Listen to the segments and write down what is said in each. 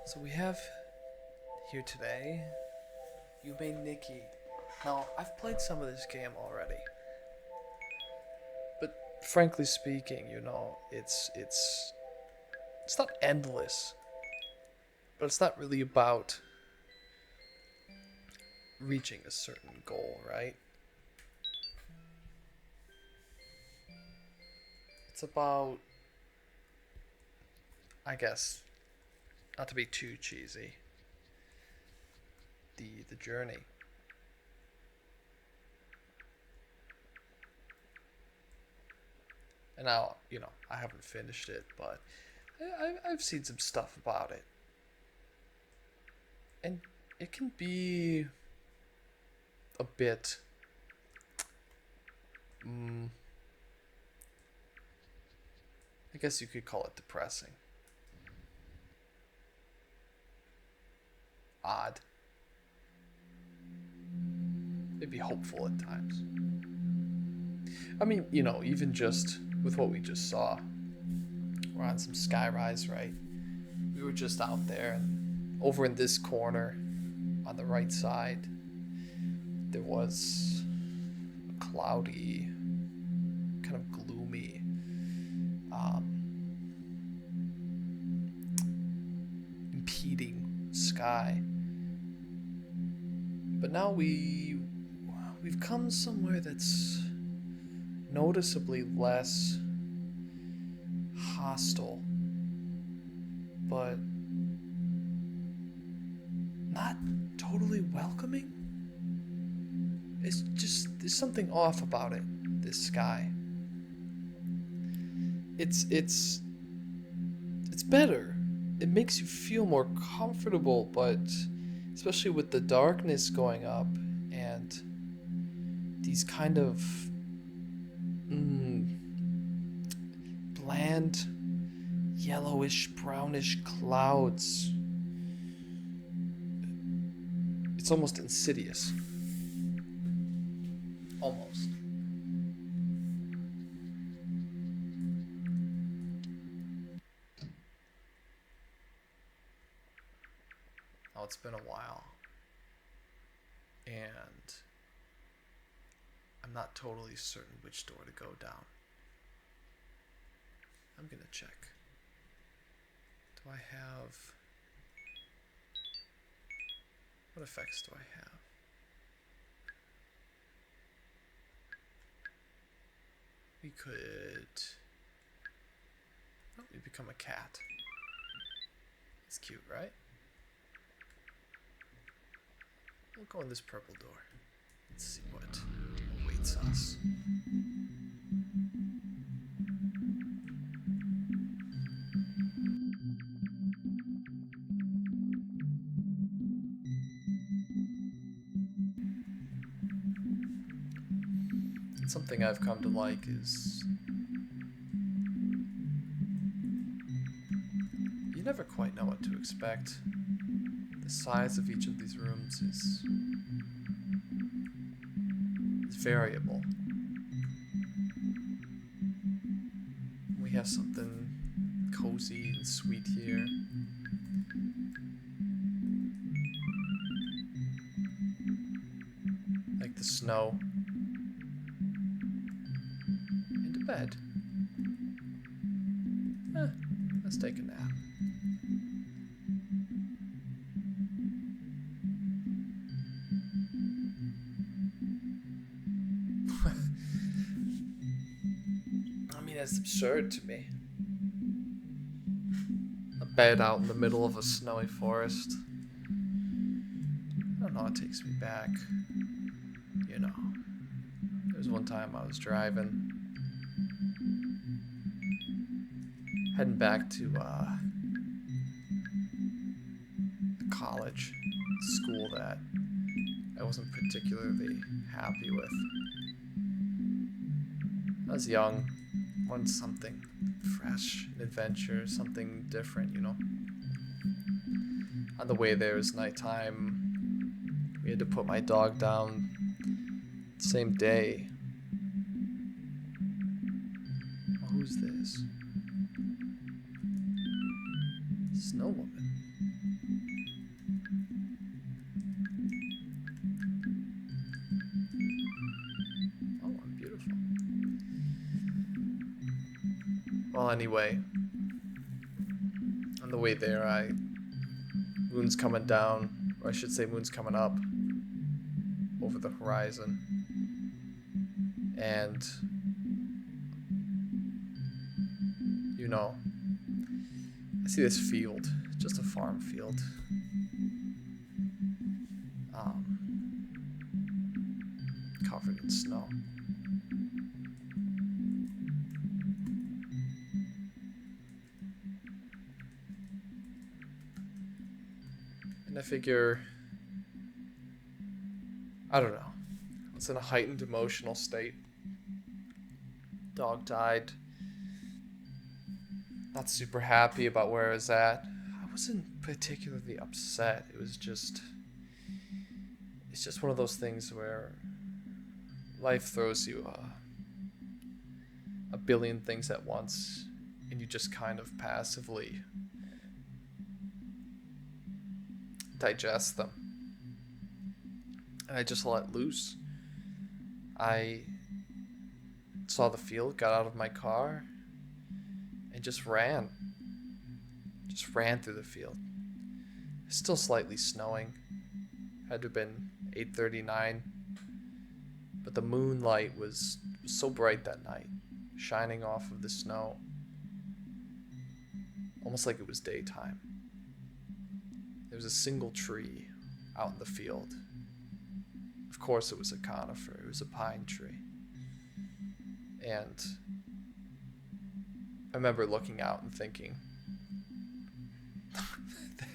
So we have here today Yume Nikki. Now, I've played some of this game already. But frankly speaking, it's not endless. But it's not really about reaching a certain goal, right? It's about, I guess, not to be too cheesy, the journey. And now, I haven't finished it, but I've seen some stuff about it. And it can be a bit, I guess you could call it depressing. Odd. Maybe hopeful at times. I mean, even just with what we just saw. We're on some skyrise, right? We were just out there, and over in this corner, on the right side, there was a cloudy, kind of gloomy, impeding sky. But now we've come somewhere that's noticeably less hostile, but not totally welcoming. It's just, there's something off about it, this sky. It's better. It makes you feel more comfortable, but especially with the darkness going up and these kind of bland yellowish brownish clouds. It's almost insidious. Almost. Now it's been a while, and I'm not totally certain which door to go down. I'm gonna check. Do I have... What effects do I have? We could... Oh, we become a cat. It's cute, right? We'll go in this purple door. Let's see what awaits us. Something I've come to like is you never quite know what to expect. The size of each of these rooms is variable. We have something cozy and sweet here. Like the snow. Bed. Let's take a nap. I mean, it's absurd to me. A bed out in the middle of a snowy forest. I don't know, it takes me back. There was one time I was driving. Heading back to college, school that I wasn't particularly happy with. I was young, wanted something fresh, an adventure, something different, On the way there, it was nighttime. We had to put my dog down the same day. Well, who's this? Snow woman. Oh, beautiful. Well, anyway, on the way there, moon's coming down, or I should say moon's coming up over the horizon. And, you know, I see this field, just a farm field. Covered in snow. And I figure, I don't know, I was in a heightened emotional state. Dog died. Not super happy about where I was at. I wasn't particularly upset. It's just one of those things where life throws you a billion things at once, and you just kind of passively digest them. And I just let loose. I saw the field, got out of my car, and just ran. Just ran through the field. It's still slightly snowing. Had to have been 8:39. But the moonlight was so bright that night, shining off of the snow. Almost like it was daytime. There was a single tree out in the field. Of course it was a conifer, it was a pine tree. And I remember looking out and thinking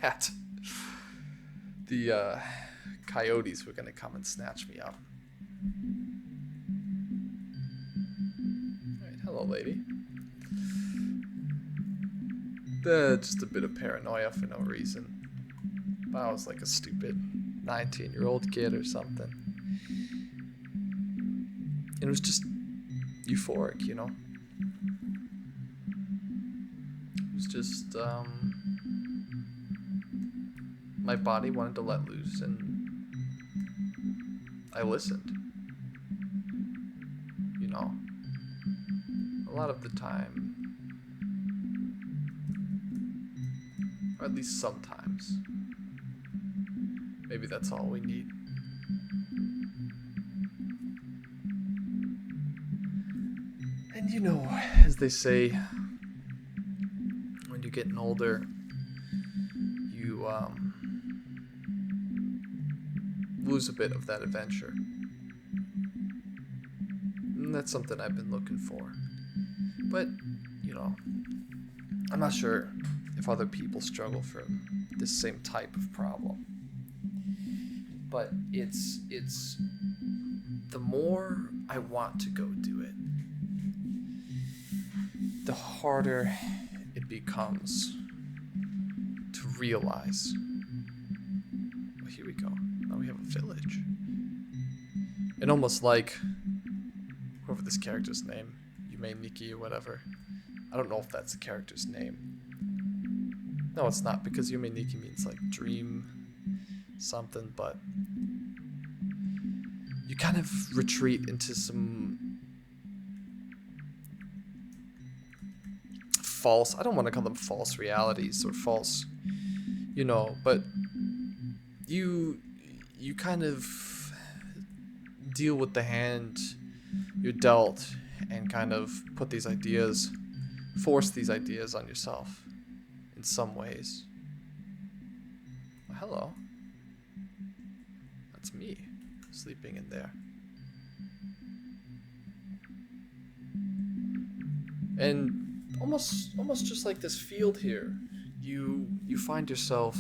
that the coyotes were going to come and snatch me up. Alright, hello lady. Just a bit of paranoia for no reason. But I was like a stupid 19-year-old kid or something. And it was just euphoric, you know? It was just, my body wanted to let loose, and I listened. You know? A lot of the time, or at least sometimes, maybe that's all we need. And you know, as they say, when you're getting older, you lose a bit of that adventure. And that's something I've been looking for. But, you know, I'm not sure if other people struggle from this same type of problem. But it's the more I want to go do it, the harder it becomes to realize. Well, here we go. Now we have a village. And almost like whoever this character's name, Yume Nikki or whatever. I don't know if that's the character's name. No, it's not, because Yume Nikki means like dream something, but you kind of retreat into some false, I don't want to call them false realities or false, you know, but you kind of deal with the hand you're dealt and kind of put these ideas, force these ideas on yourself in some ways. Well, hello. That's me sleeping in there. And almost just like this field here, you find yourself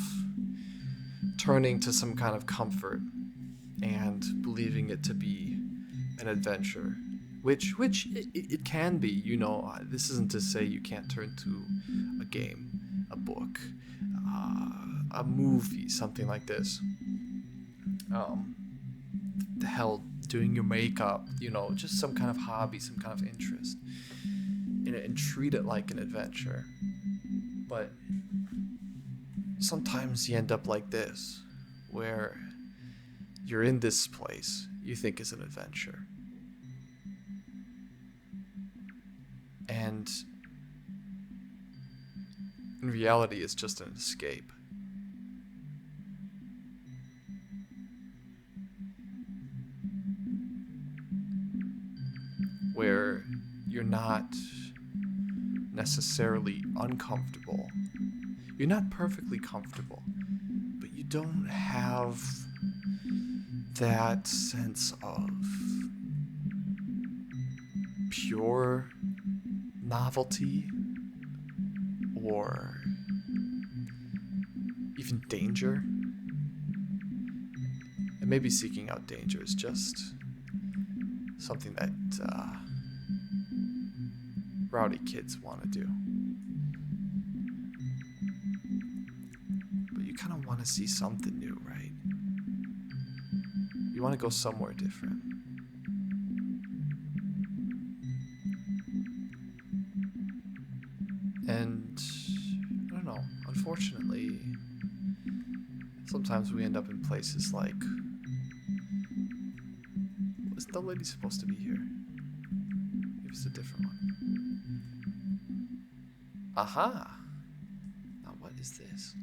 turning to some kind of comfort and believing it to be an adventure, which it can be, you know. This isn't to say you can't turn to a game, a book, a movie, something like this. The hell, doing your makeup, you know, just some kind of hobby, some kind of interest, and treat it like an adventure. But sometimes you end up like this, where you're in this place you think is an adventure. And in reality, it's just an escape. Where you're not necessarily uncomfortable. You're not perfectly comfortable, but you don't have that sense of pure novelty or even danger. And maybe seeking out danger is just something that rowdy kids want to do. But you kind of want to see something new, right? You want to go somewhere different. And I don't know, unfortunately, sometimes we end up in places like, was the lady supposed to be here? Maybe it's a different one. Aha! Now what is this?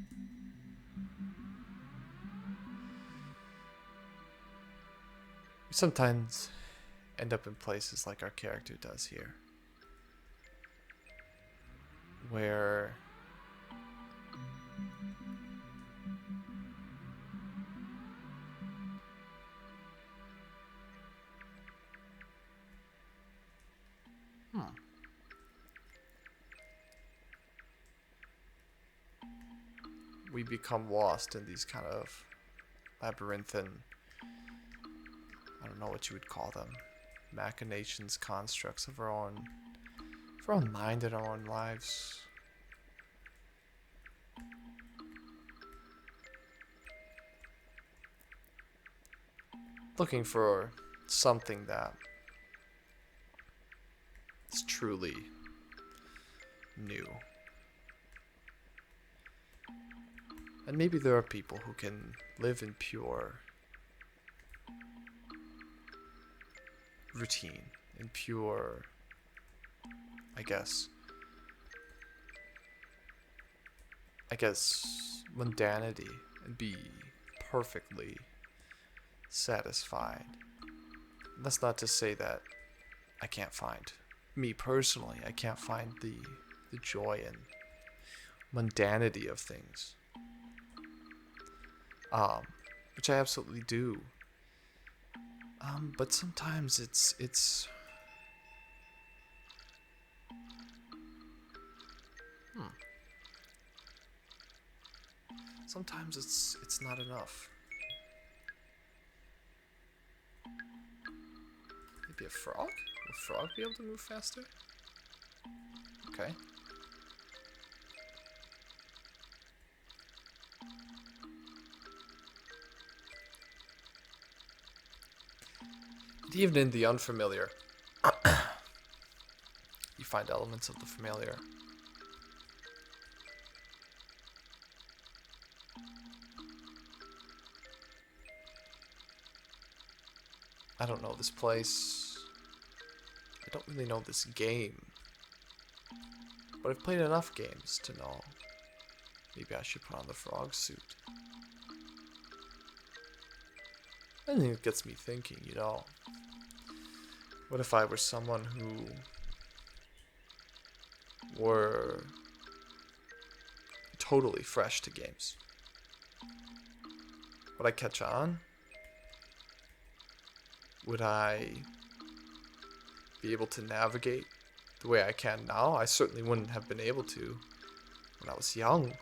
We sometimes end up in places like our character does here, where we become lost in these kind of labyrinthine, I don't know what you would call them, machinations, constructs of our own mind and our own lives. Looking for something that is truly new. And maybe there are people who can live in pure routine, in pure, I guess mundanity, and be perfectly satisfied. And that's not to say that I can't find, me personally, I can't find the joy and mundanity of things. Which I absolutely do. But sometimes it's sometimes it's not enough. Maybe a frog? Will a frog be able to move faster? Okay. Even in the unfamiliar, you find elements of the familiar. I don't know this place. I don't really know this game. But I've played enough games to know. Maybe I should put on the frog suit. I think it gets me thinking, you know. What if I were someone who were totally fresh to games? Would I catch on? Would I be able to navigate the way I can now? I certainly wouldn't have been able to when I was young.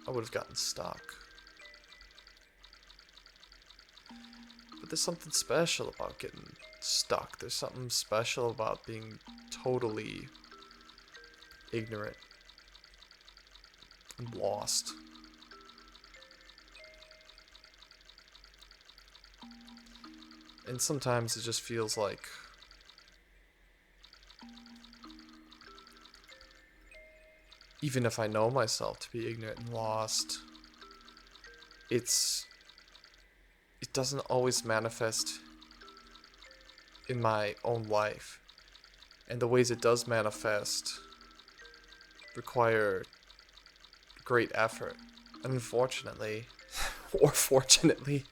I would have gotten stuck. But there's something special about getting stuck. There's something special about being totally ignorant and lost. And sometimes it just feels like even if I know myself to be ignorant and lost, it doesn't always manifest in my own life. And the ways it does manifest require great effort. And unfortunately, or fortunately,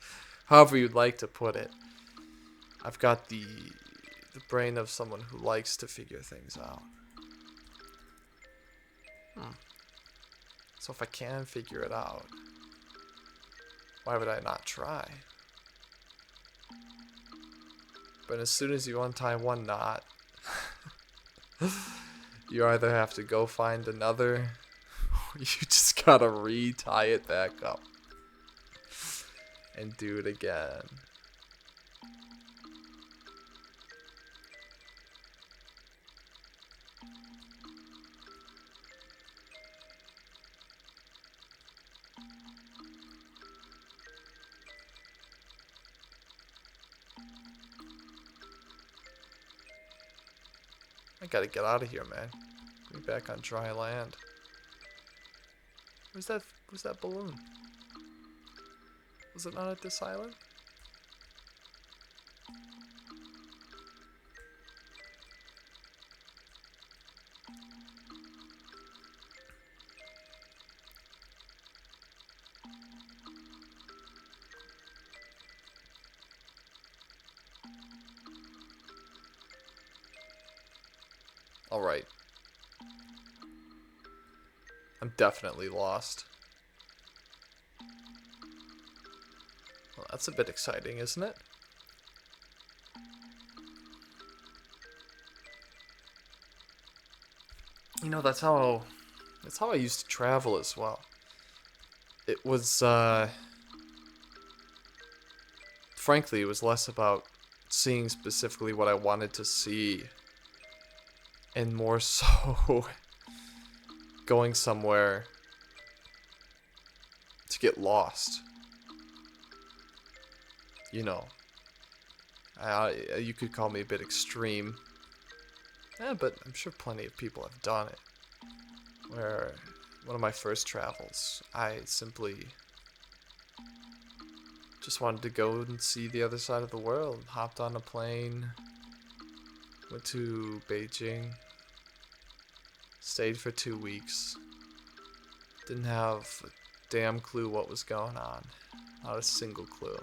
however you'd like to put it, I've got the brain of someone who likes to figure things out. So if I can figure it out, why would I not try? But as soon as you untie one knot, you either have to go find another, or you just gotta re-tie it back up and do it again. I gotta get out of here, man. Be back on dry land. Where's that balloon? Was it not at this island? Alright. I'm definitely lost. Well, that's a bit exciting, isn't it? You know, that's how I used to travel as well. It was, frankly, it was less about seeing specifically what I wanted to see, and more so going somewhere to get lost. You know, you could call me a bit extreme. But I'm sure plenty of people have done it. Where one of my first travels, I simply just wanted to go and see the other side of the world. Hopped on a plane, went to Beijing, stayed for 2 weeks. Didn't have a damn clue what was going on. Not a single clue.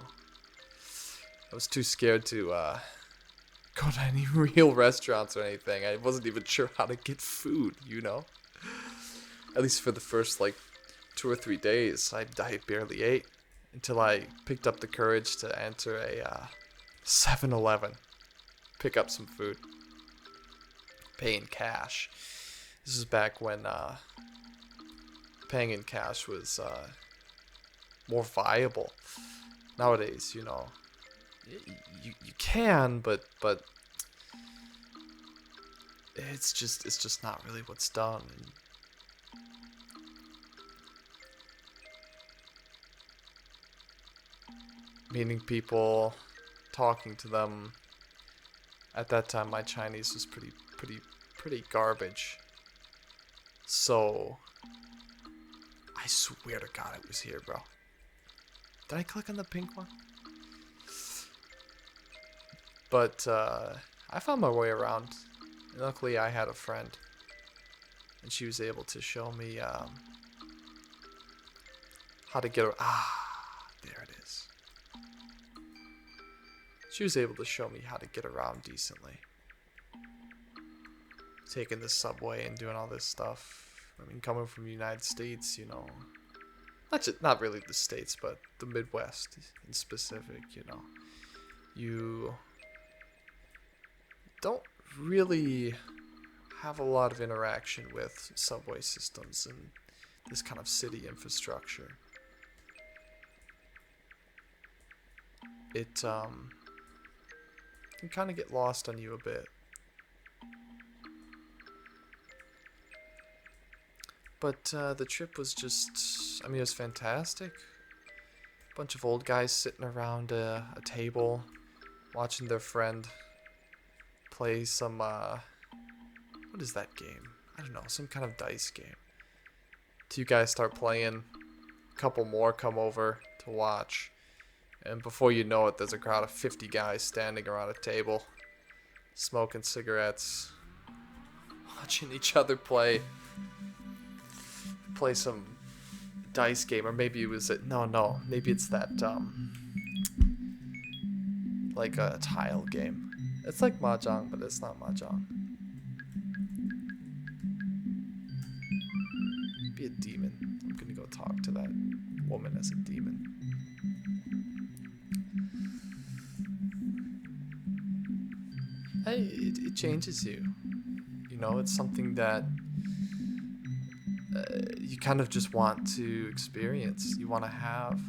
I was too scared to go to any real restaurants or anything. I wasn't even sure how to get food, you know? At least for the first, 2 or 3 days, I barely ate. Until I picked up the courage to enter a 7-Eleven. Pick up some food. Pay in cash. This is back when paying in cash was more viable. Nowadays, you know, you can, but it's just not really what's done. And meeting people, talking to them. At that time, my Chinese was pretty garbage. So I swear to God, it was here, bro. Did I click on the pink one? But I found my way around. Luckily, I had a friend, and she was able to show me how to get. There it is. She was able to show me how to get around decently. Taking the subway and doing all this stuff. I mean, coming from the United States, you know, not really the States, but the Midwest in specific, you know, you don't really have a lot of interaction with subway systems and this kind of city infrastructure. It can kind of get lost on you a bit. But the trip was just, I mean, it was fantastic. Bunch of old guys sitting around a table, watching their friend play some, what is that game? I don't know, some kind of dice game. You guys start playing. A couple more come over to watch. And before you know it, there's a crowd of 50 guys standing around a table, smoking cigarettes, watching each other play some dice game. Or maybe it was no, maybe it's that like a tile game. It's like mahjong, but it's not mahjong. Be a demon. I'm gonna go talk to that woman as a demon. Hey, it changes you. You know, it's something that you kind of just want to experience. You want to have.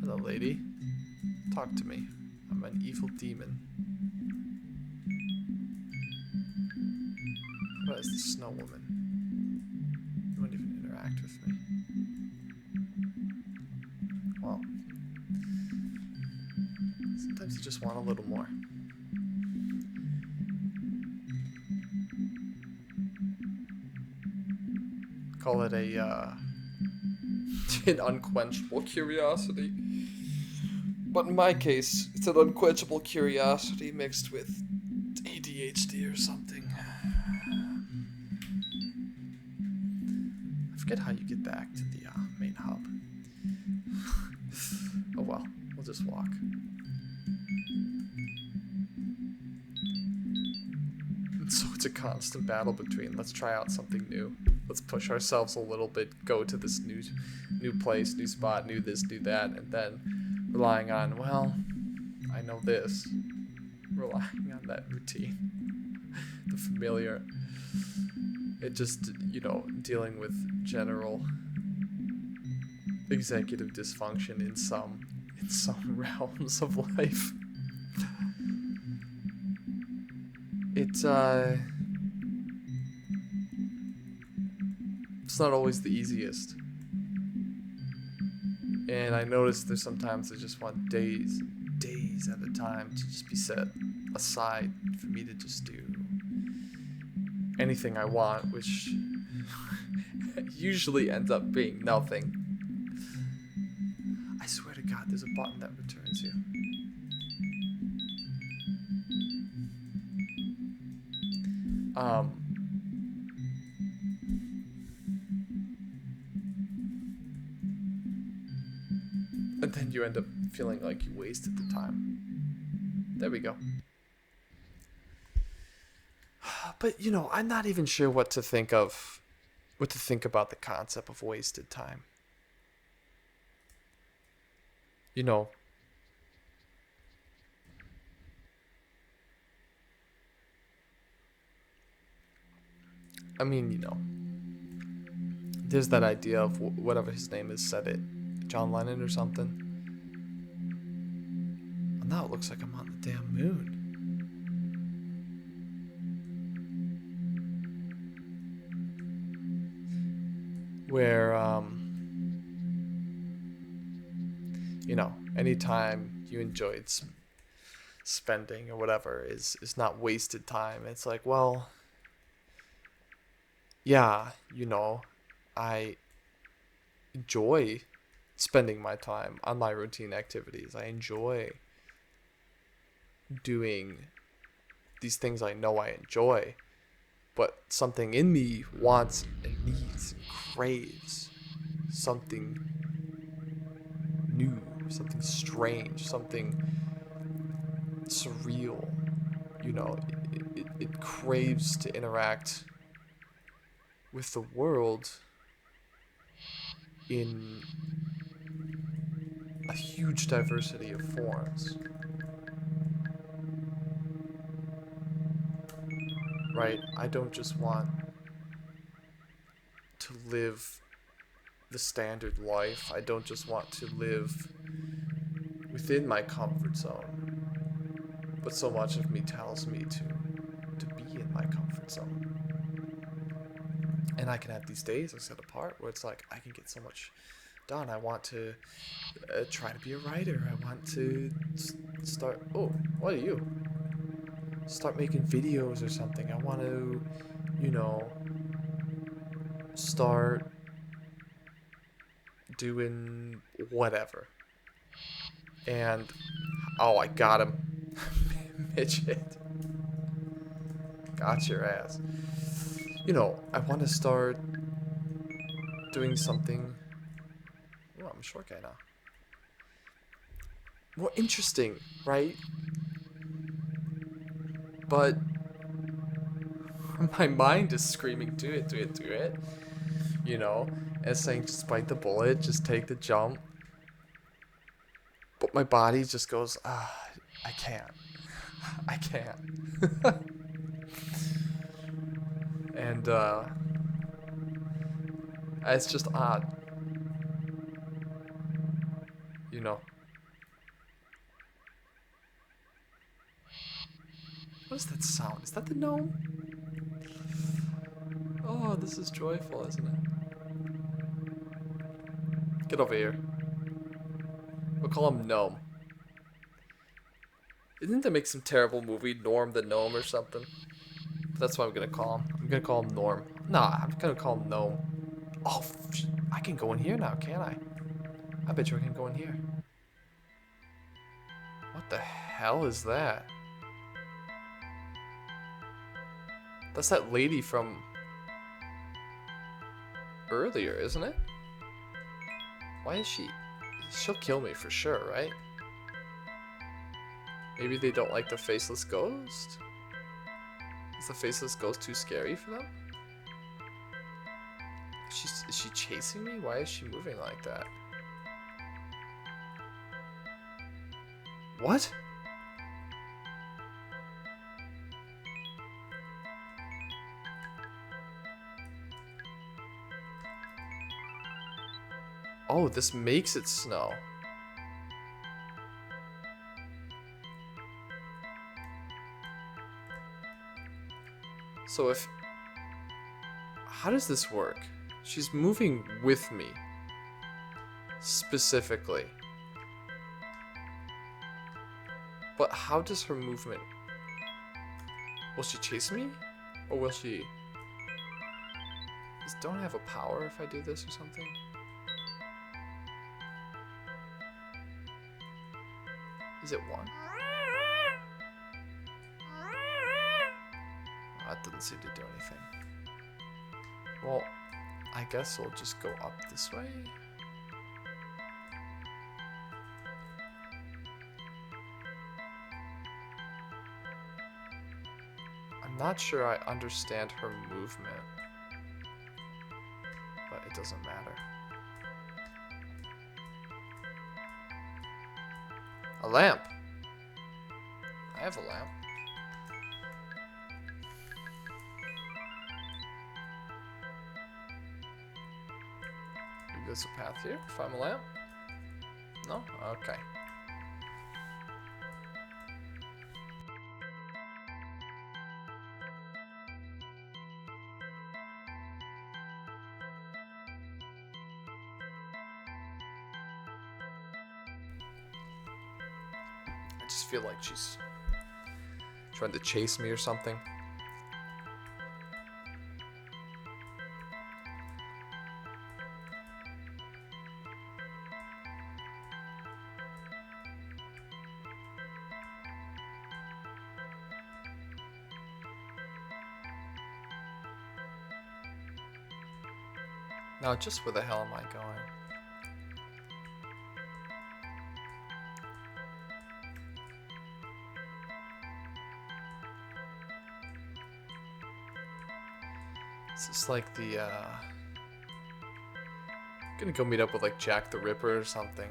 Hello, lady. Talk to me. I'm an evil demon. What is the snow woman? You won't even interact with me. Well, sometimes you just want a little more. Call it an unquenchable curiosity. But in my case, it's an unquenchable curiosity mixed with ADHD or something. I forget how you get back to the main hub. Oh well, we'll just walk. And so it's a constant battle between let's try out something new. Let's push ourselves a little bit, go to this new place, new spot, new this, new that, and then relying on, well, I know this. Relying on that routine. The familiar. It just, you know, dealing with general executive dysfunction in some realms of life. It's not always the easiest. And I noticed there's sometimes I just want days at a time to just be set aside for me to just do anything I want, which usually ends up being nothing. I swear to God, there's a button that returns you. And then you end up feeling like you wasted the time. There we go. But, you know, I'm not even sure what to think about the concept of wasted time. You know, I mean, you know, there's that idea of whatever his name is said it, John Lennon or something. And now it looks like I'm on the damn moon. Where, you know, anytime you enjoyed spending or whatever is not wasted time. It's like, well, yeah, you know, I enjoy spending my time on my routine activities. I enjoy doing these things I know I enjoy. But something in me wants and needs and craves something new, something strange, something surreal. You know, it craves to interact with the world in a huge diversity of forms. Right? I don't just want to live the standard life. I don't just want to live within my comfort zone. But so much of me tells me to be in my comfort zone. And I can have these days I set apart where it's like I can get so much done. I want to try to be a writer. I want to start... Oh, what are you? start making videos or something. I want to, you know, start doing whatever. And, oh, I got him. Midget. Got your ass. You know, I want to start doing something. Oh, I'm a short guy now. More interesting, right? But my mind is screaming, do it, do it, do it. You know, and saying, just bite the bullet, just take the jump. But my body just goes, I can't. I can't. And, it's just odd. You know. What is that sound? Is that the gnome? Oh, this is joyful, isn't it? Get over here. We'll call him Gnome. Didn't they make some terrible movie, Norm the Gnome or something? That's what I'm gonna call him. I'm gonna call him Norm. Nah, I'm gonna call him Gnome. Oh, I can go in here now, can't I? I bet you I can go in here. What the hell is that? That's that lady from earlier, isn't it? Why is she? She'll kill me for sure, right? Maybe they don't like the faceless ghost? Is the faceless ghost too scary for them? Is she chasing me? Why is she moving like that? What? Oh, this makes it snow. So if... How does this work? She's moving with me. Specifically. But how does her movement... Will she chase me? Or will she... Don't I have a power if I do this or something? Is it one? Oh, that doesn't seem to do anything. Well, I guess we'll just go up this way. I'm not sure I understand her movement, but it doesn't matter. A lamp. I have a lamp. Maybe there's a path here if I'm a lamp? No? Okay. I just feel like she's trying to chase me or something. Now, just where the hell am I going? Is this like the, gonna go meet up with like Jack the Ripper or something.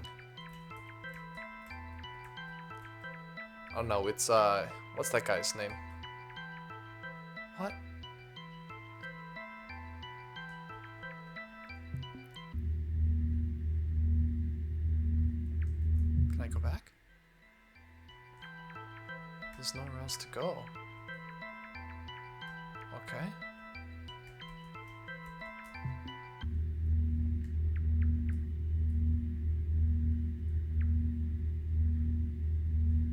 Oh no, it's, what's that guy's name? What? Can I go back? There's nowhere else to go. Okay.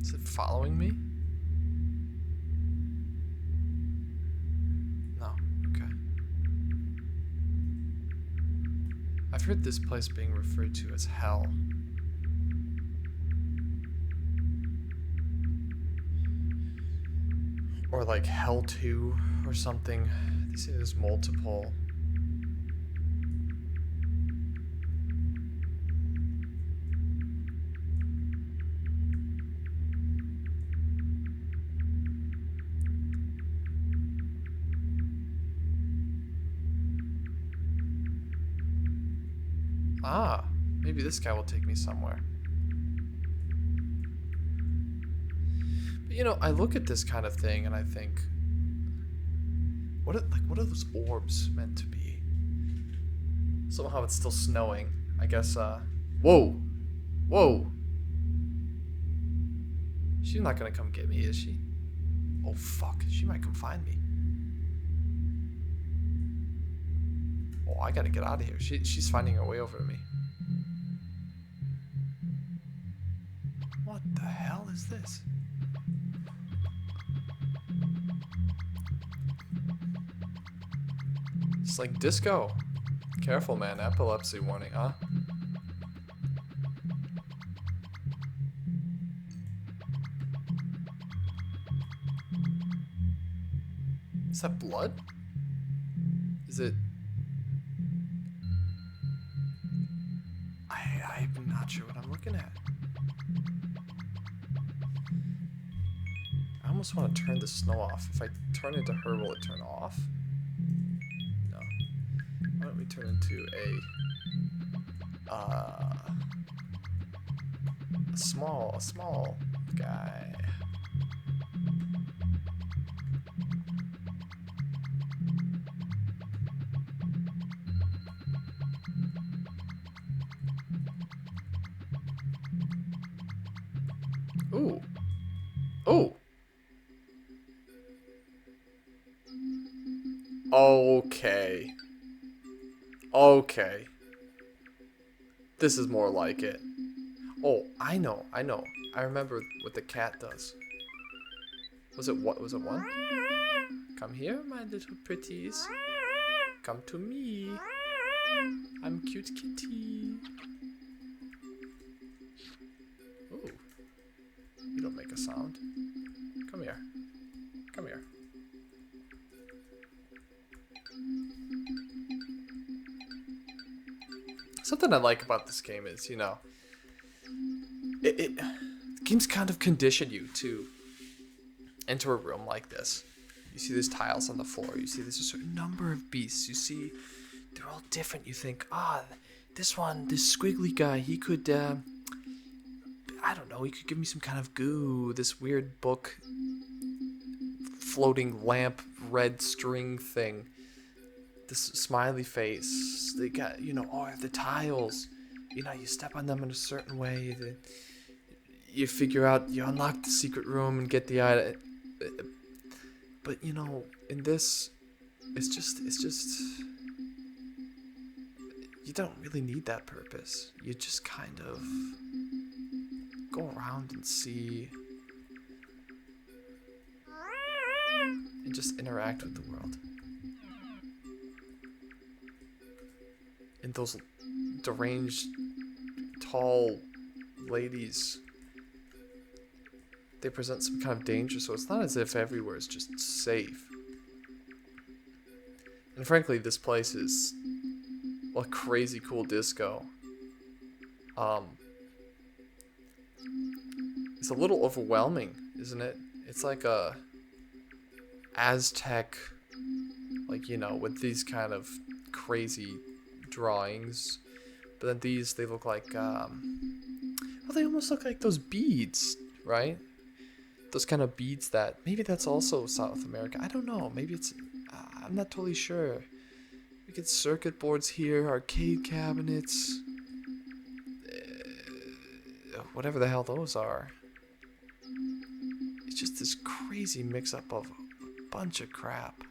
Is it following me? I've heard this place being referred to as hell. Or like Hell 2 or something. They say there's multiple. Ah, maybe this guy will take me somewhere. But you know, I look at this kind of thing and I think, what are those orbs meant to be? Somehow it's still snowing. I guess, whoa! Whoa! She's not gonna come get me, is she? Oh fuck, she might come find me. Oh, I gotta get out of here. She's finding her way over to me. What the hell is this? It's like disco. Careful, man. Epilepsy warning, huh? Is that blood? Is it... I'm not sure what I'm looking at. I almost want to turn the snow off. If I turn into her, will it turn off? No. Why don't we turn into a small guy. Ooh. Oh. Okay. Okay. This is more like it. Oh, I know. I remember what the cat does. Was it what? Was it one? Come here, my little pretties. Come to me. I'm cute kitty. Ooh. You don't make a sound. Come here. Come here. Something I like about this game is, you know, the game's kind of conditioned you to enter a room like this. You see these tiles on the floor. You see there's a certain number of beasts. You see they're all different. You think, this one, this squiggly guy, he could, I don't know, he could give me some kind of goo. This weird book, floating lamp, red string thing. This smiley face. They got, you know, the tiles. You know, you step on them in a certain way. You figure out, you unlock the secret room and get the item. But, you know, in this, it's just, you don't really need that purpose. You just kind of go around and see and just interact with the world. And those deranged, tall ladies, they present some kind of danger, so it's not as if everywhere is just safe. And frankly, this place is a crazy cool disco. It's a little overwhelming, isn't it? It's like a Aztec, like, you know, with these kind of crazy drawings. But then these, they look like, well, they almost look like those beads, right? Those kind of beads that, maybe that's also South America. I don't know. Maybe it's, I'm not totally sure. We get circuit boards here, arcade cabinets, whatever the hell those are. It's just this crazy mix-up of a bunch of crap.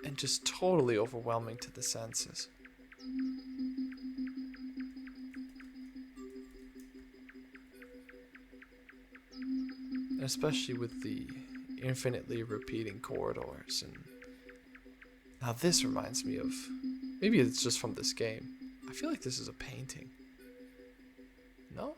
And just totally overwhelming to the senses. And especially with the infinitely repeating corridors and Now this reminds me of... Maybe it's just from this game. I feel like this is a painting. No?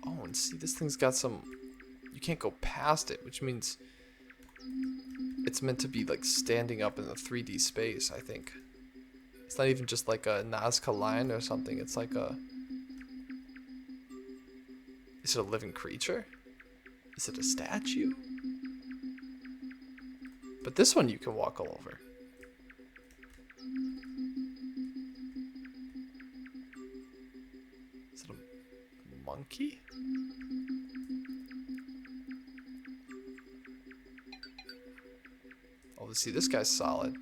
Oh, and see, this thing's got some... You can't go past it, which means... It's meant to be like standing up in a 3D space, I think. It's not even just like a Nazca line or something. It's like a... Is it a living creature? Is it a statue? But this one you can walk all over. Is it a monkey? Oh, see, this guy's solid.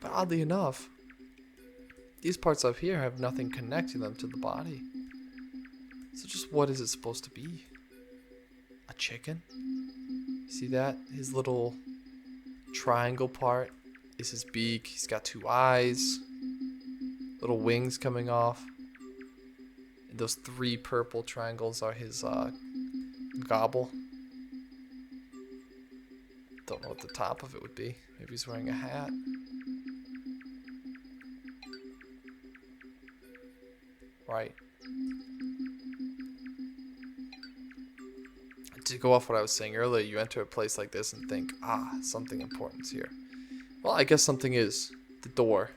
But oddly enough, these parts up here have nothing connecting them to the body. So just what is it supposed to be? A chicken? See that? His little triangle part is his beak. He's got 2 eyes. Little wings coming off. And those 3 purple triangles are his gobble. Don't know what the top of it would be. Maybe he's wearing a hat. Right. To go off what I was saying earlier, you enter a place like this and think, something important's here. Well, I guess something is. The door.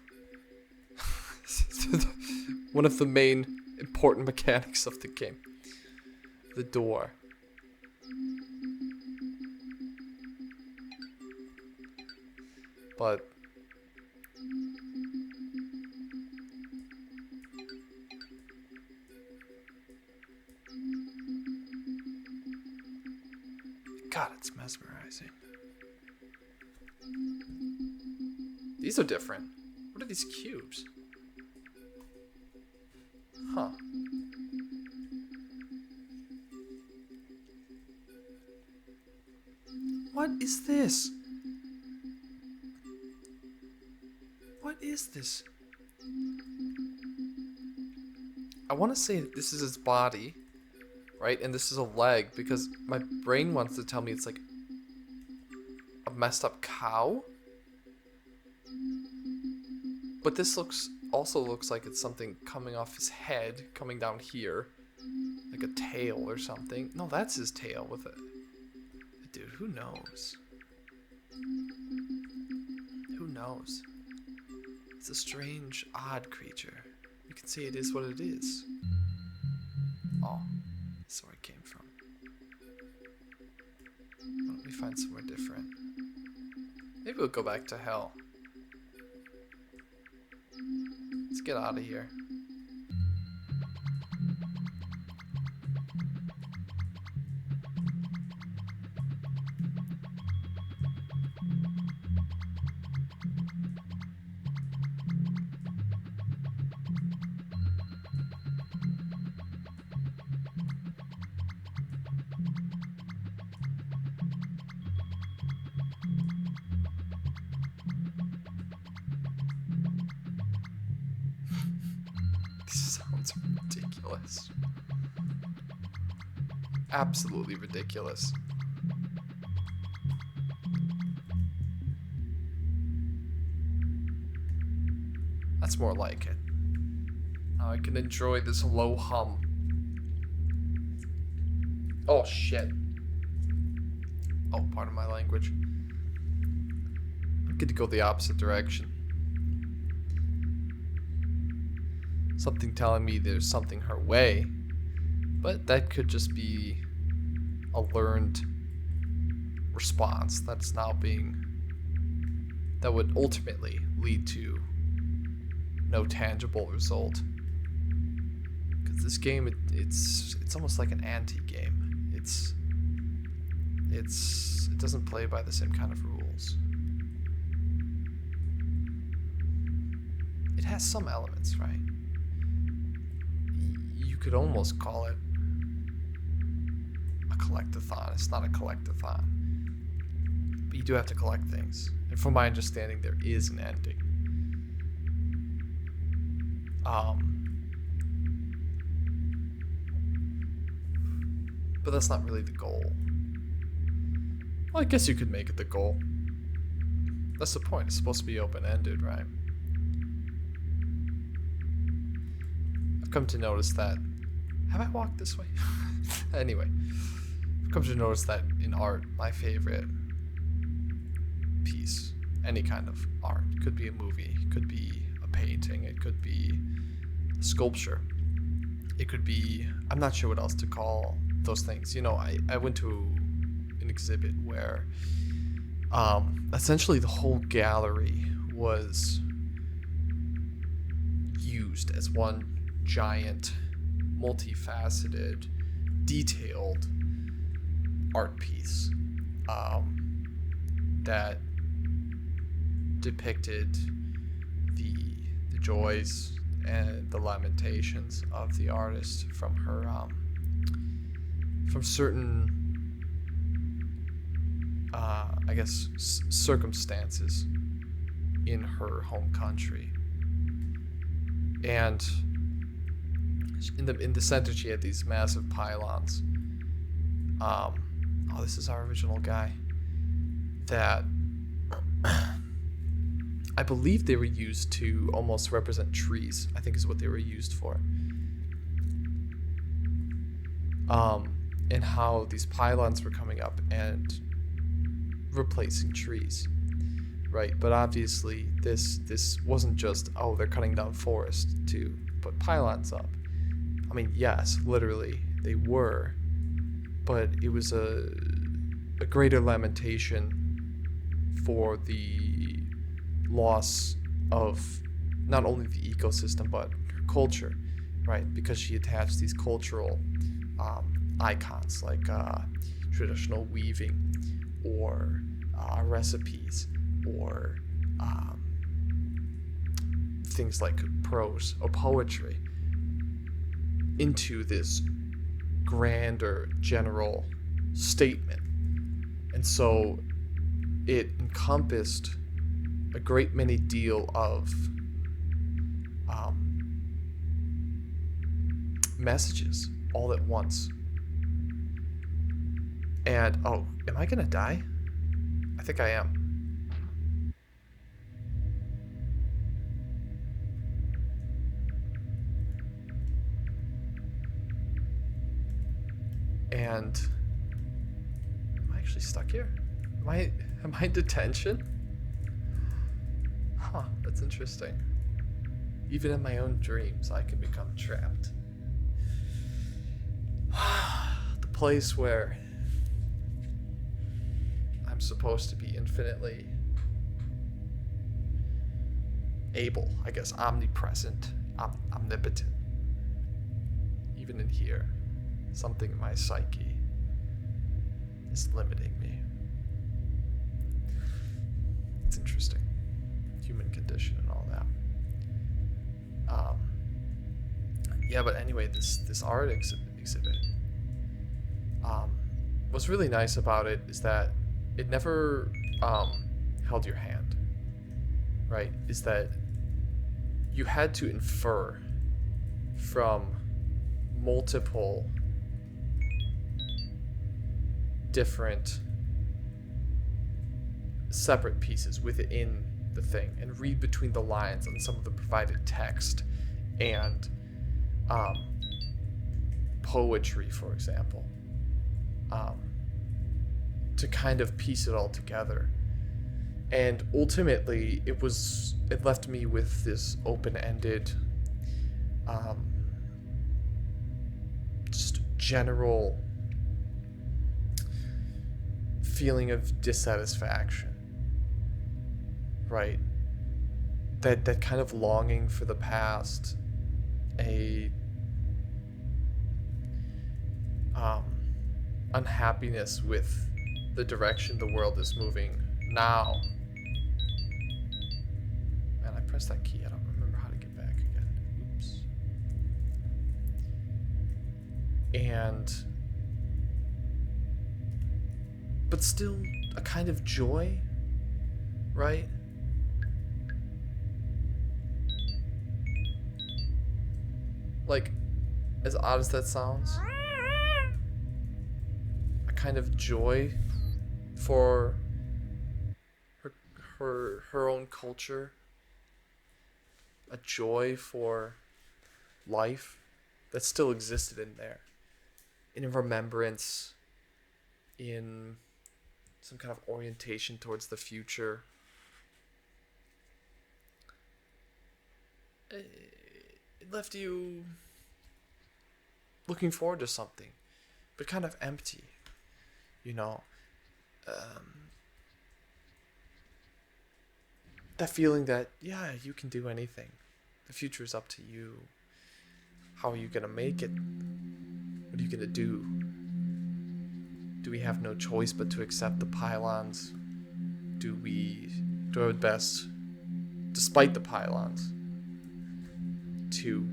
One of the main important mechanics of the game. The door. But... God, it's mesmerizing. These are different. What are these cubes? Huh. What is this? What is this? I want to say this is its body. Right? And this is a leg because my brain wants to tell me it's like a messed up cow. But this also looks like it's something coming off his head, coming down here. Like a tail or something. No, that's his tail with it. Dude, who knows? Who knows? It's a strange, odd creature. You can say it is what it is. Oh. That's where it came from. Why don't we find somewhere different? Maybe we'll go back to hell. Let's get out of here. Sounds ridiculous. Absolutely ridiculous. That's more like it. Now I can enjoy this low hum. Oh shit. Oh, pardon my language. I'm going to go the opposite direction. Something telling me there's something her way, but that could just be a learned response that's now that would ultimately lead to no tangible result. Because this game, it's almost like an anti-game. It doesn't play by the same kind of rules. It has some elements, right? You could almost call it a collectathon. It's not a collectathon. But you do have to collect things. And from my understanding, there is an ending. But that's not really the goal. Well, I guess you could make it the goal. That's the point. It's supposed to be open-ended, right? I've come to notice that... Have I walked this way? Anyway, I've come to notice that in art, my favorite piece, any kind of art, could be a movie, could be a painting, it could be a sculpture, it could be... I'm not sure what else to call those things. You know, I went to an exhibit where essentially the whole gallery was used as one giant, multifaceted, detailed art piece that depicted the joys and the lamentations of the artist from her from certain I guess circumstances in her home country. And in the center she had these massive pylons. Oh, this is our original guy. That I believe they were used to almost represent trees, I think is what they were used for. And how these pylons were coming up and replacing trees, right? But obviously this wasn't just, oh, they're cutting down forest to put pylons up. I mean, yes, literally they were, but it was a greater lamentation for the loss of not only the ecosystem but her culture, right? Because she attached these cultural icons like traditional weaving or recipes or things like prose or poetry into this grander general statement. And so it encompassed a great many deal of messages all at once. And oh, am I gonna die? I think I am. And am I actually stuck here? Am I in detention? Huh, that's interesting. Even in my own dreams, I can become trapped. The place where I'm supposed to be infinitely able, I guess, omnipresent, omnipotent. Even in here, something in my psyche is limiting me. It's interesting. Human condition and all that. Yeah, but anyway, this art exhibit. What's really nice about it is that it never held your hand, right? Is that you had to infer from multiple different separate pieces within the thing and read between the lines on some of the provided text and poetry, for example, to kind of piece it all together. And ultimately it left me with this open-ended just general feeling of dissatisfaction, right? That kind of longing for the past, a unhappiness with the direction the world is moving now. Man, I pressed that key. I don't remember how to get back again. Oops. But still a kind of joy, right? Like, as odd as that sounds, kind of joy for her own culture, a joy for life that still existed in there, in a remembrance, in some kind of orientation towards the future. It left you looking forward to something, but kind of empty, you know. That feeling that, yeah, you can do anything. The future is up to you. How are you going to make it? What are you going to do? Do we have no choice but to accept the pylons? Do we do our best, despite the pylons, to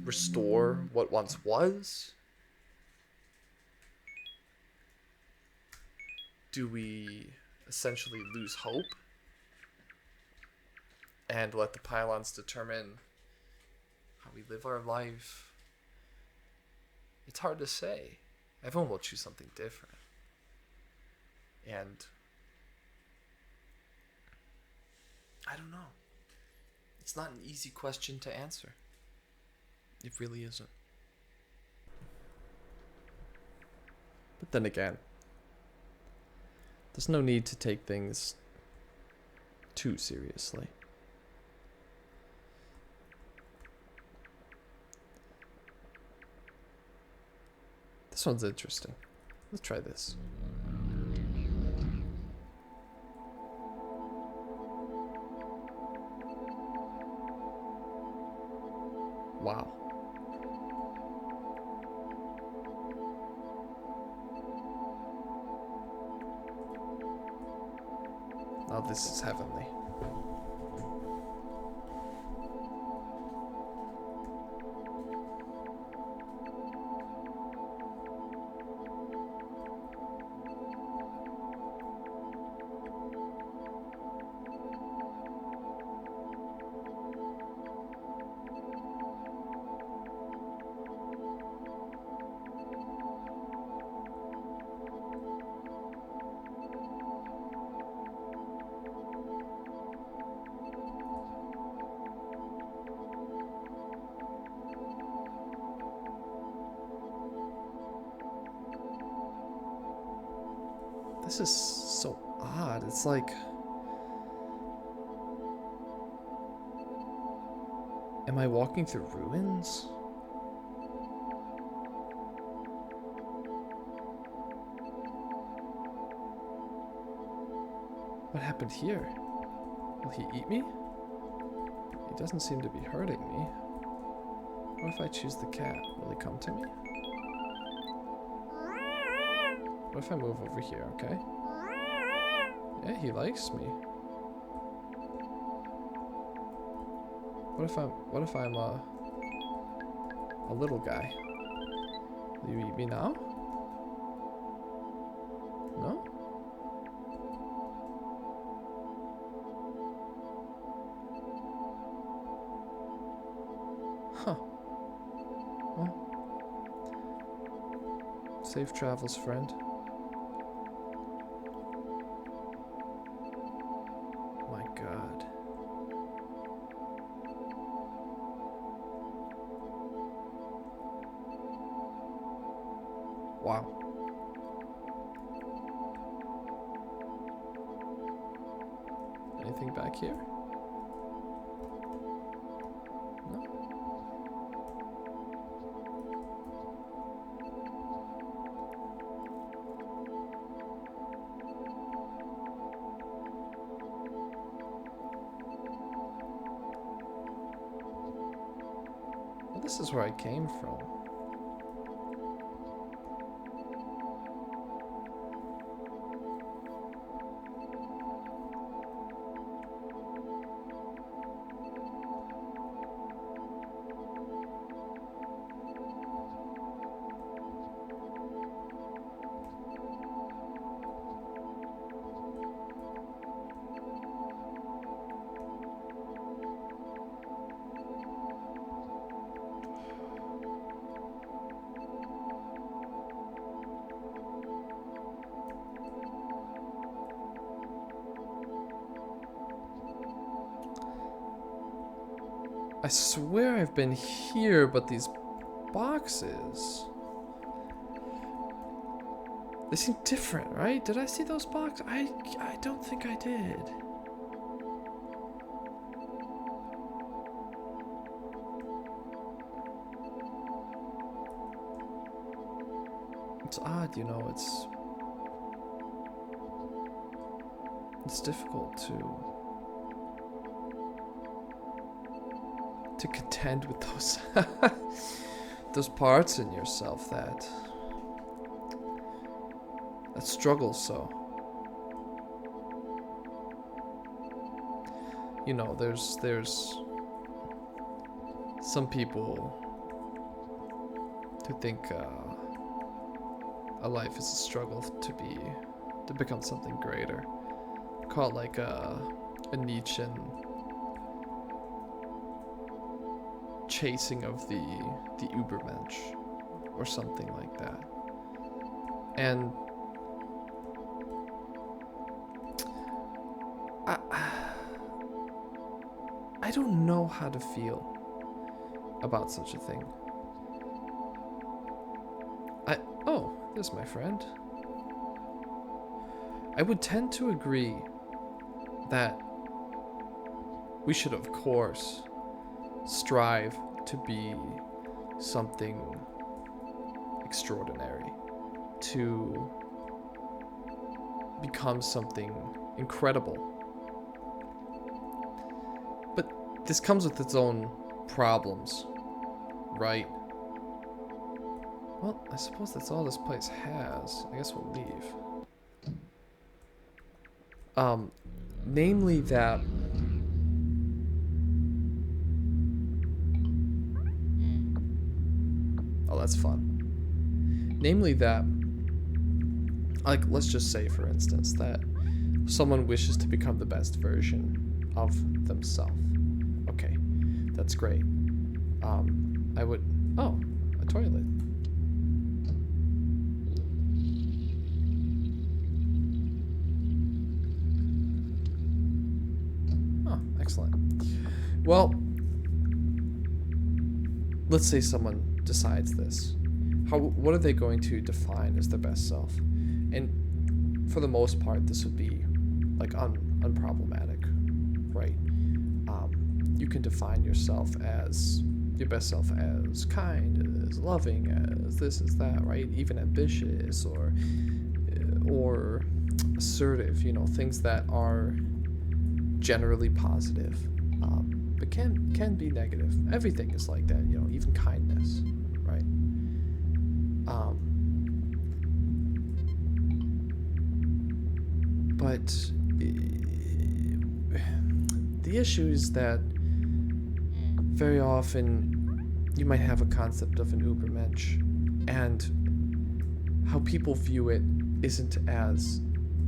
restore what once was? Do we essentially lose hope and let the pylons determine how we live our life? It's hard to say. Everyone will choose something different. And I don't know. It's not an easy question to answer. It really isn't. But then again, there's no need to take things too seriously. This one's interesting. Let's try this. Wow. Now this is heavenly. This is so odd. It's like... Am I walking through ruins? What happened here? Will he eat me? He doesn't seem to be hurting me. What if I choose the cat? Will he come to me? What if I move over here, okay? Yeah, he likes me. What if I'm a little guy? Will you eat me now? No? Huh. Well, safe travels, friend. My God. Wow. Anything back here? No? Well, this is where I came from. I swear I've been here, but these boxes... They seem different, right? Did I see those boxes? I don't think I did. It's odd, you know, it's difficult to contend with those those parts in yourself that struggle so. You know, there's some people who think a life is a struggle to become something greater. Call it like a Nietzschean chasing of the Übermensch or something like that. And I don't know how to feel about such a thing. Oh, there's my friend. I would tend to agree that we should, of course, strive to be something extraordinary, to become something incredible. But this comes with its own problems, right? Well, I suppose that's all this place has. I guess we'll leave. Namely that oh, that's fun. Namely that, like, let's just say, for instance, that someone wishes to become the best version of themselves. Okay, that's great. I would... Oh, a toilet. Oh, excellent. Well, let's say someone decides this. What are they going to define as their best self? And for the most part, this would be like unproblematic, right? You can define yourself as your best self as kind, as loving, as this, as that, right? Even ambitious or assertive, you know, things that are generally positive, but can be negative. Everything is like that, you know, even kindness, right? But the issue is that very often you might have a concept of an Übermensch, and how people view it isn't as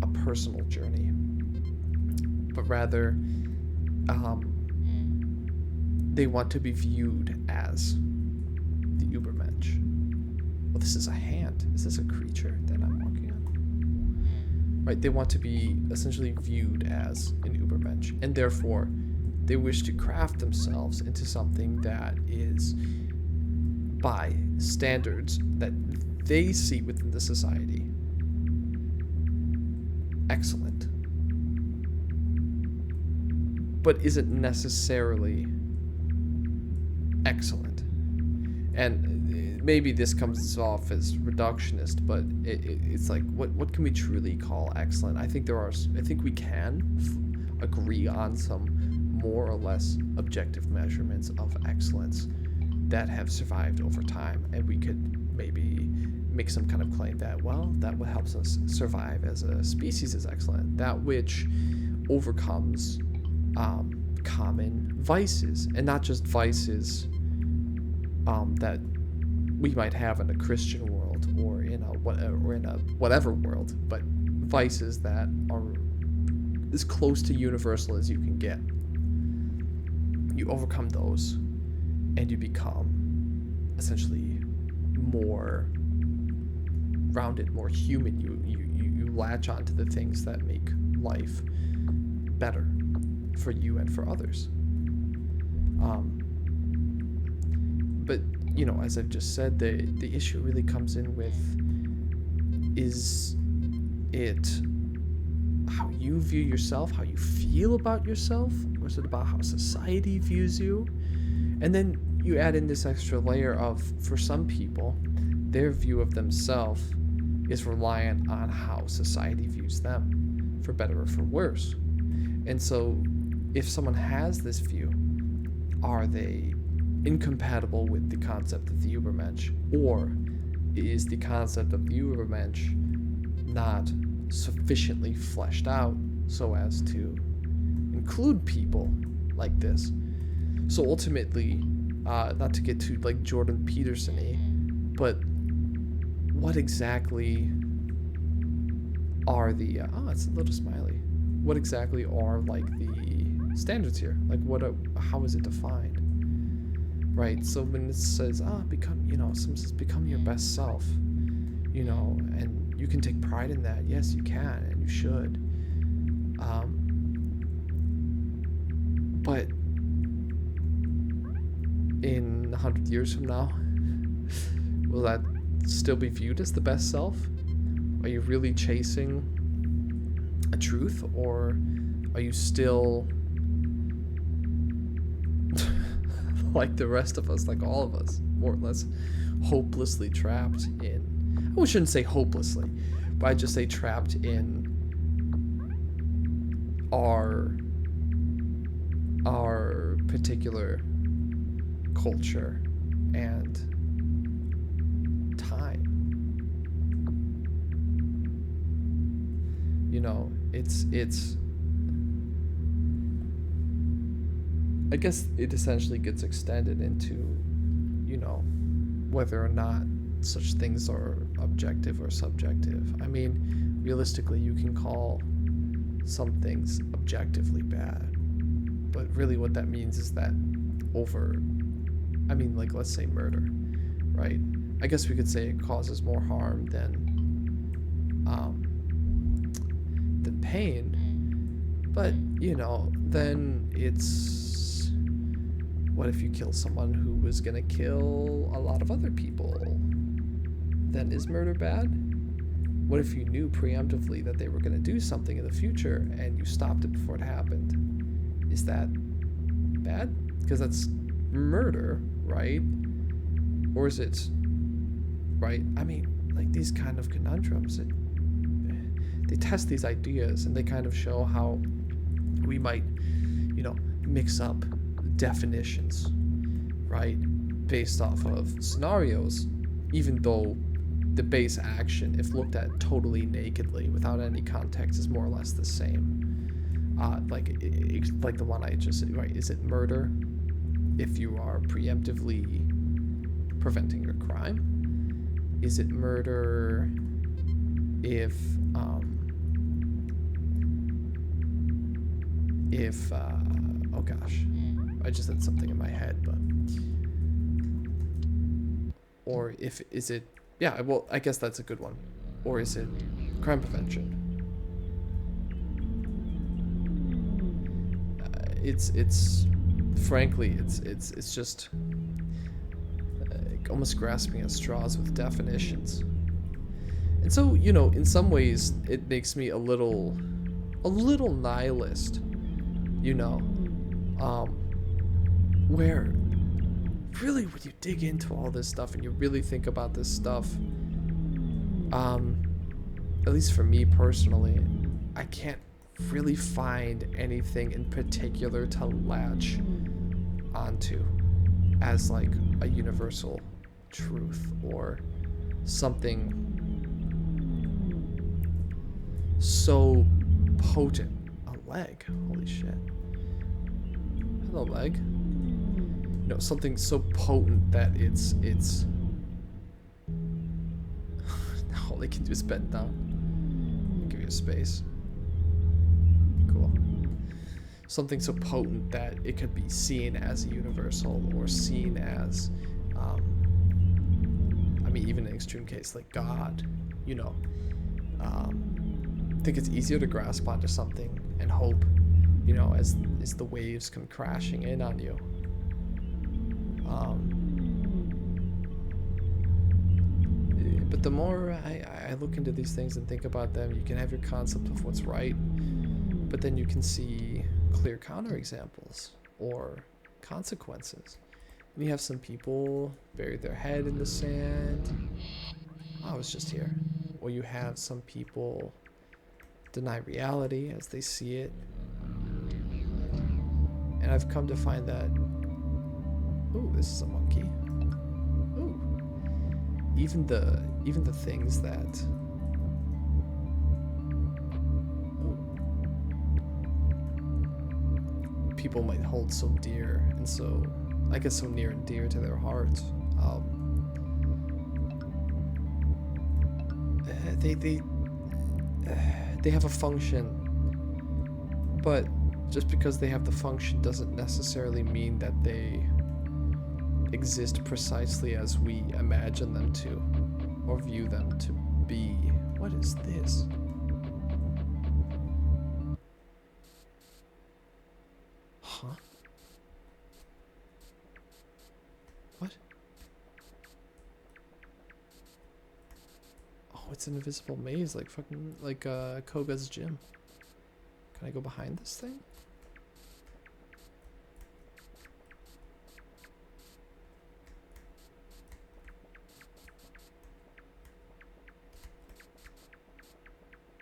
a personal journey, but rather they want to be viewed as the Übermensch. Well, this is a hand. Is this a creature that I'm walking on? Right, they want to be essentially viewed as an Übermensch, and therefore they wish to craft themselves into something that is, by standards that they see within the society, excellent, but isn't necessarily excellent. And maybe this comes off as reductionist, but it's like, what can we truly call excellent? I think we can agree on some more or less objective measurements of excellence that have survived over time, and we could maybe make some kind of claim that, well, that what helps us survive as a species is excellent, that which overcomes common vices, and not just vices that we might have in a Christian world or in a whatever world, but vices that are as close to universal as you can get. You overcome those, and you become essentially more rounded, more human. You latch onto the things that make life better for you and for others. But, you know, as I've just said, the issue really comes in with, is it how you view yourself, how you feel about yourself, or is it about how society views you? And then you add in this extra layer of, for some people, their view of themselves is reliant on how society views them, for better or for worse. And so if someone has this view, are they incompatible with the concept of the Übermensch, or is the concept of the Übermensch not sufficiently fleshed out so as to include people like this? So ultimately, not to get too like Jordan Peterson-y, but what exactly are the it's a little smiley. What exactly are like the standards here? Like how is it defined? Right? So when it says become, someone says become your best self, and you can take pride in that. Yes, you can, and you should. But in 100 years from now, will that still be viewed as the best self? Are you really chasing a truth, or are you still like the rest of us, like all of us, more or less hopelessly trapped in, I shouldn't say hopelessly, but I'd just say trapped in our particular culture and time? It's I guess it essentially gets extended into, whether or not such things are objective or subjective. I mean, realistically, you can call some things objectively bad, but really what that means is that like let's say murder, right? I guess we could say it causes more harm than pain, but then it's, what if you kill someone who was gonna kill a lot of other people? Then is murder bad? What if you knew preemptively that they were gonna do something in the future and you stopped it before it happened? Is that bad? Because that's murder, right? Or is it, right? I mean, like these kind of conundrums, they test these ideas and they kind of show how we might, mix up definitions, right? Based off of scenarios, even though the base action, if looked at totally nakedly without any context, is more or less the same. Like the one I just said, right? Is it murder if you are preemptively preventing a crime? Is it murder if oh gosh, I just had something in my head, but or if is it, yeah, well, I guess that's a good one. Or is it crime prevention? It's frankly it's just almost grasping at straws with definitions. And so, in some ways it makes me a little nihilist, where really when you dig into all this stuff and you really think about this stuff, at least for me personally, I can't really find anything in particular to latch onto as like a universal truth or something so potent. A leg, holy shit. Hello, leg. Something so potent that it's all they can do is bend down. I'll give you a space. Cool. Something so potent that it could be seen as a universal, or seen as even in an extreme case like God, I think it's easier to grasp onto something and hope, as the waves come crashing in on you. But the more I look into these things and think about them, you can have your concept of what's right, but then you can see clear counterexamples or consequences. And you have some people bury their head in the sand. Oh, I was just here. Or you have some people deny reality as they see it. And I've come to find that, ooh, this is a monkey. Ooh. Even the things that, ooh, people might hold so dear and so, I guess, so near and dear to their hearts. They have a function, but just because they have the function doesn't necessarily mean that they exist precisely as we imagine them to, or view them to be. What is this? Huh? What? Oh, it's an invisible maze, like fucking, like Koga's gym. Can I go behind this thing?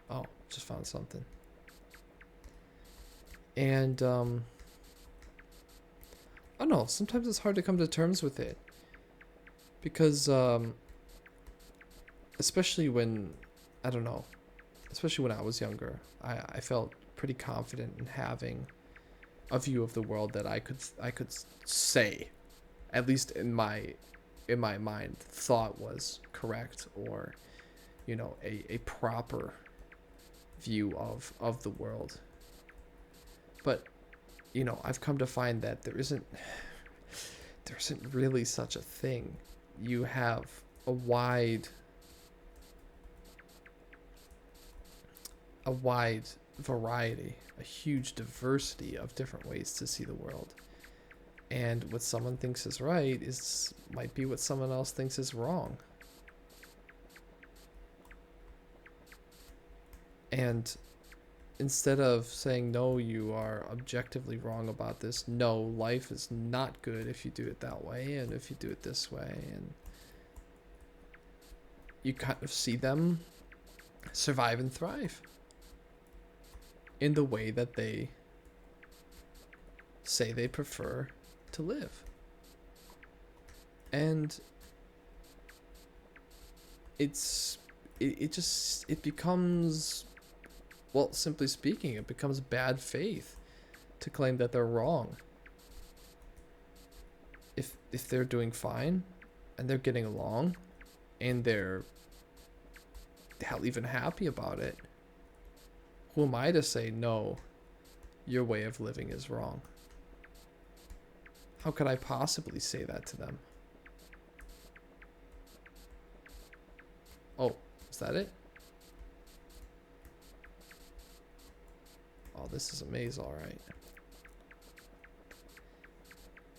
Oh, just found something. And, I don't know, sometimes it's hard to come to terms with it. Because, especially when, I don't know, especially when I was younger, I felt pretty confident in having a view of the world that I could say, at least in my mind, thought was correct, or, you know, a proper view of the world. But, you know, I've come to find that there isn't really such a thing. You have a wide variety, a huge diversity of different ways to see the world. And what someone thinks is right might be what someone else thinks is wrong. And instead of saying, no, you are objectively wrong about this, no, life is not good if you do it that way, and if you do it this way, and you kind of see them survive and thrive in the way that they say they prefer to live. And it becomes, well, simply speaking, it becomes bad faith to claim that they're wrong. If they're doing fine and they're getting along and they're hell even happy about it, who am I to say, no, your way of living is wrong? How could I possibly say that to them? Oh, is that it? Oh, this is a maze, all right.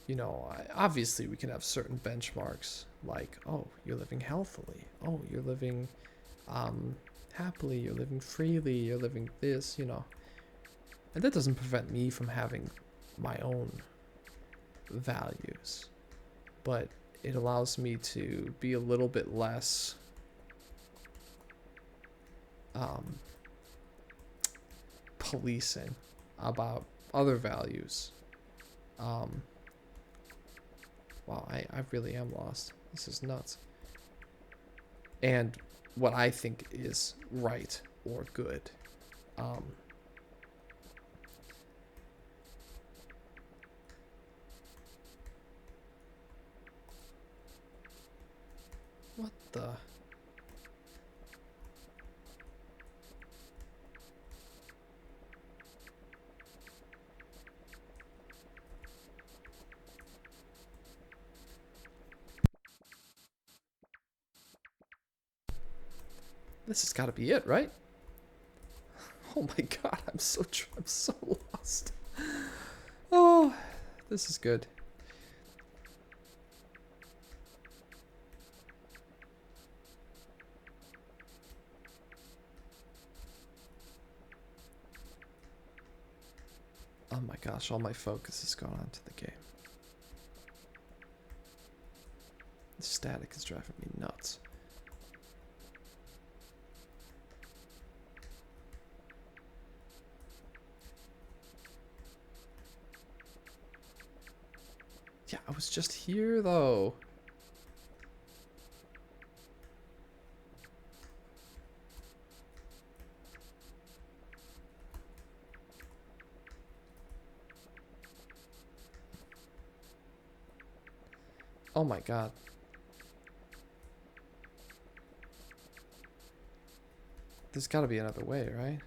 You know, obviously we can have certain benchmarks, like, oh, you're living healthily. Oh, you're living happily, you're living freely, you're living this, you know. And that doesn't prevent me from having my own values. But it allows me to be a little bit less policing about other values. Wow, I really am lost. This is nuts. And what I think is right or good. What the? This has got to be it, right? Oh my god, I'm so lost. Oh, this is good. Gosh, all my focus has gone onto the game. The static is driving me nuts. Yeah, I was just here though. Oh my god. There's gotta be another way, right?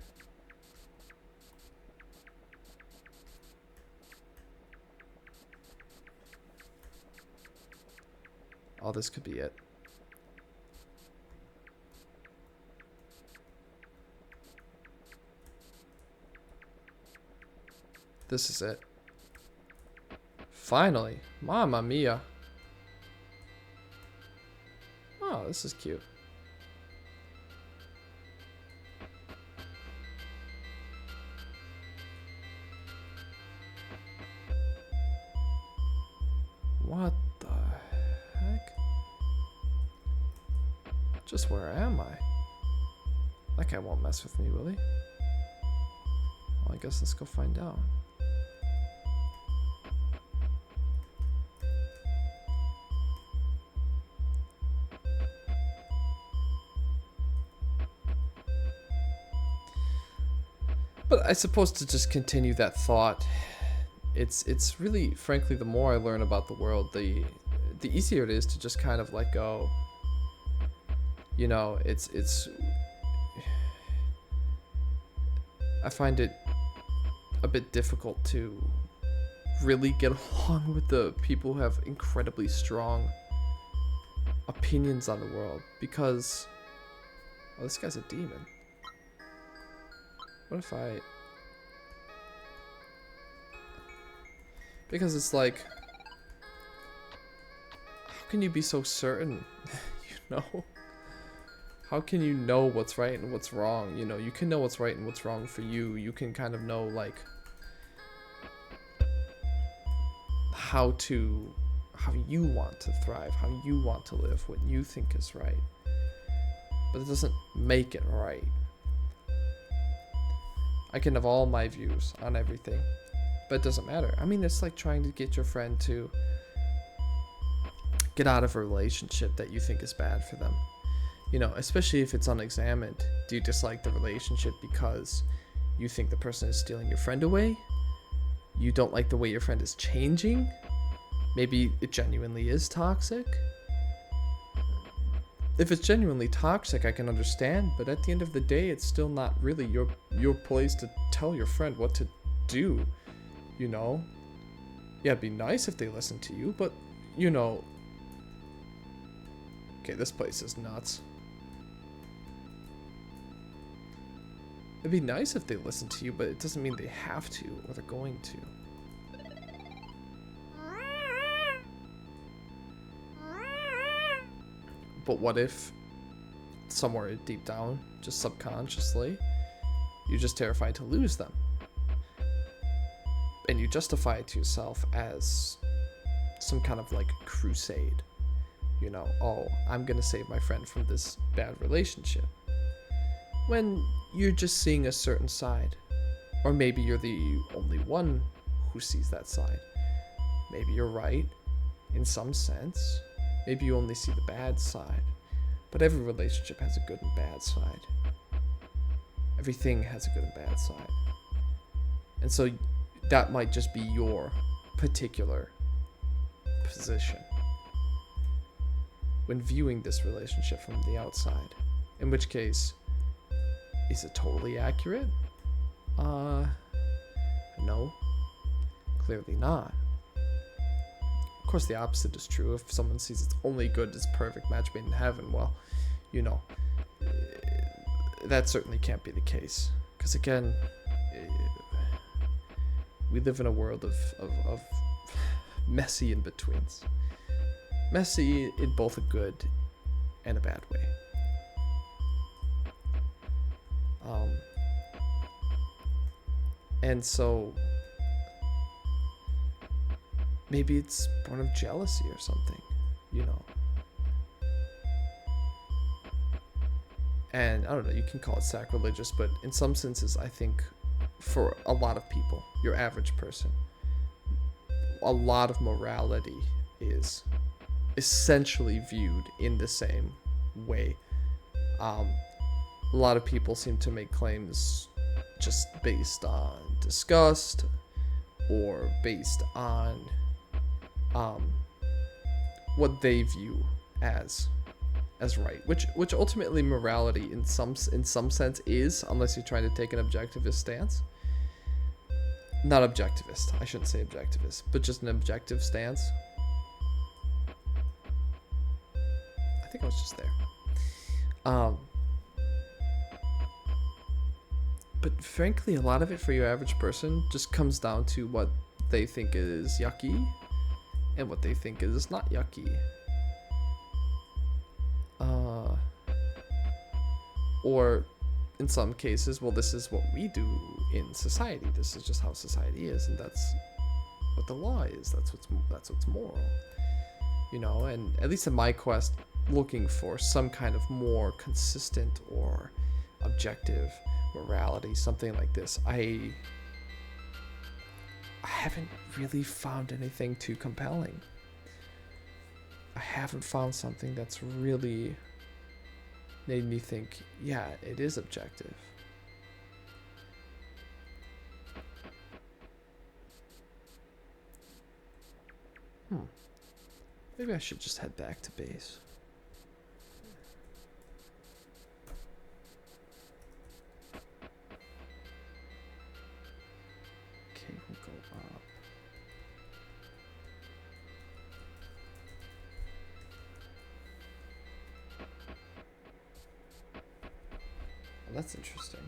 Oh, this could be it. This is it. Finally. Mamma mia. Oh, this is cute. What the heck? Just where am I? That guy won't mess with me, will he? Well, I guess let's go find out. But I suppose to just continue that thought, it's really, frankly, the more I learn about the world, the easier it is to just kind of let go. You know, I find it a bit difficult to really get along with the people who have incredibly strong opinions on the world, because, oh, this guy's a demon. What if I... Because it's like, how can you be so certain, you know? How can you know what's right and what's wrong? You know, you can know what's right and what's wrong for you. You can kind of know, like, how you want to thrive, how you want to live, what you think is right. But it doesn't make it right. I can have all my views on everything, but it doesn't matter. I mean, it's like trying to get your friend to get out of a relationship that you think is bad for them. You know, especially if it's unexamined. Do you dislike the relationship because you think the person is stealing your friend away? You don't like the way your friend is changing? Maybe it genuinely is toxic? If it's genuinely toxic, I can understand, but at the end of the day, it's still not really your place to tell your friend what to do, you know? Yeah, it'd be nice if they listened to you, but, you know... Okay, this place is nuts. It'd be nice if they listened to you, but it doesn't mean they have to, or they're going to. But what if, somewhere deep down, just subconsciously, you're just terrified to lose them? And you justify it to yourself as some kind of like crusade. You know, oh, I'm gonna save my friend from this bad relationship. When you're just seeing a certain side. Or maybe you're the only one who sees that side. Maybe you're right, in some sense. Maybe you only see the bad side. But every relationship has a good and bad side. Everything has a good and bad side. And so that might just be your particular position when viewing this relationship from the outside. In which case, is it totally accurate? No. Clearly not. Of course, the opposite is true. If someone sees it's only good, it's perfect match made in heaven, well, you know, that certainly can't be the case. Because again, we live in a world of messy in-betweens. Messy in both a good and a bad way. And so, maybe it's born of jealousy or something, you know. And I don't know, you can call it sacrilegious, but in some senses, I think for a lot of people, your average person, a lot of morality is essentially viewed in the same way. A lot of people seem to make claims just based on disgust or based on what they view as right, which ultimately morality in some sense is, unless you're trying to take an objectivist stance. Not objectivist, I shouldn't say objectivist, but just an objective stance. I think I was just there. But frankly, a lot of it for your average person just comes down to what they think is yucky and what they think is not yucky. Or in some cases, well, this is what we do in society. This is just how society is, and that's what the law is. That's what's moral. You know, and at least in my quest, looking for some kind of more consistent or objective morality, something like this, I haven't really found anything too compelling. I haven't found something that's really made me think, yeah, it is objective. Maybe I should just head back to base. Okay, we'll go up. Well, that's interesting.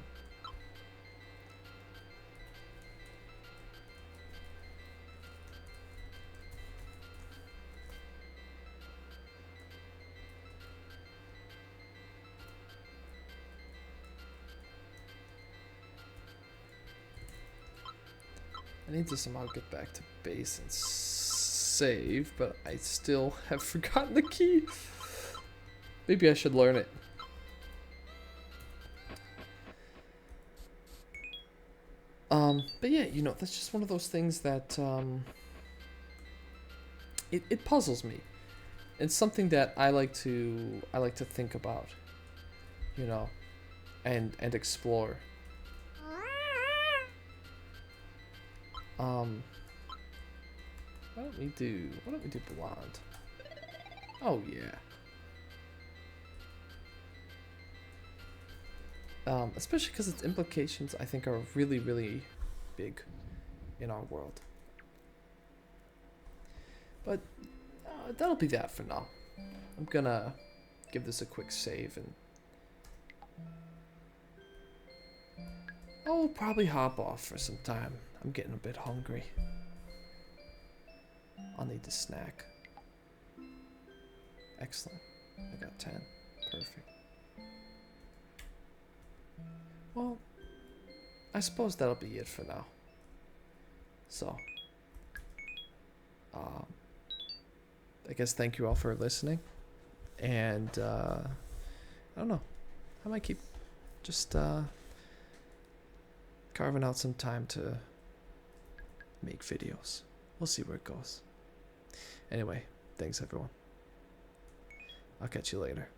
I need to somehow get back to base and save, but I still have forgotten the key. Maybe I should learn it. But yeah, you know, that's just one of those things that it puzzles me. It's something that I like to think about, you know, and explore. Why don't we do blonde? Oh yeah. Especially because its implications, I think, are really, really big in our world. But that'll be that for now. I'm gonna give this a quick save and I'll probably hop off for some time. I'm getting a bit hungry. I'll need to snack. Excellent. I got 10. Perfect. Well, I suppose that'll be it for now. So, I guess thank you all for listening. And, I don't know. I might keep just, carving out some time to make videos. We'll see where it goes. Anyway, thanks everyone. I'll catch you later.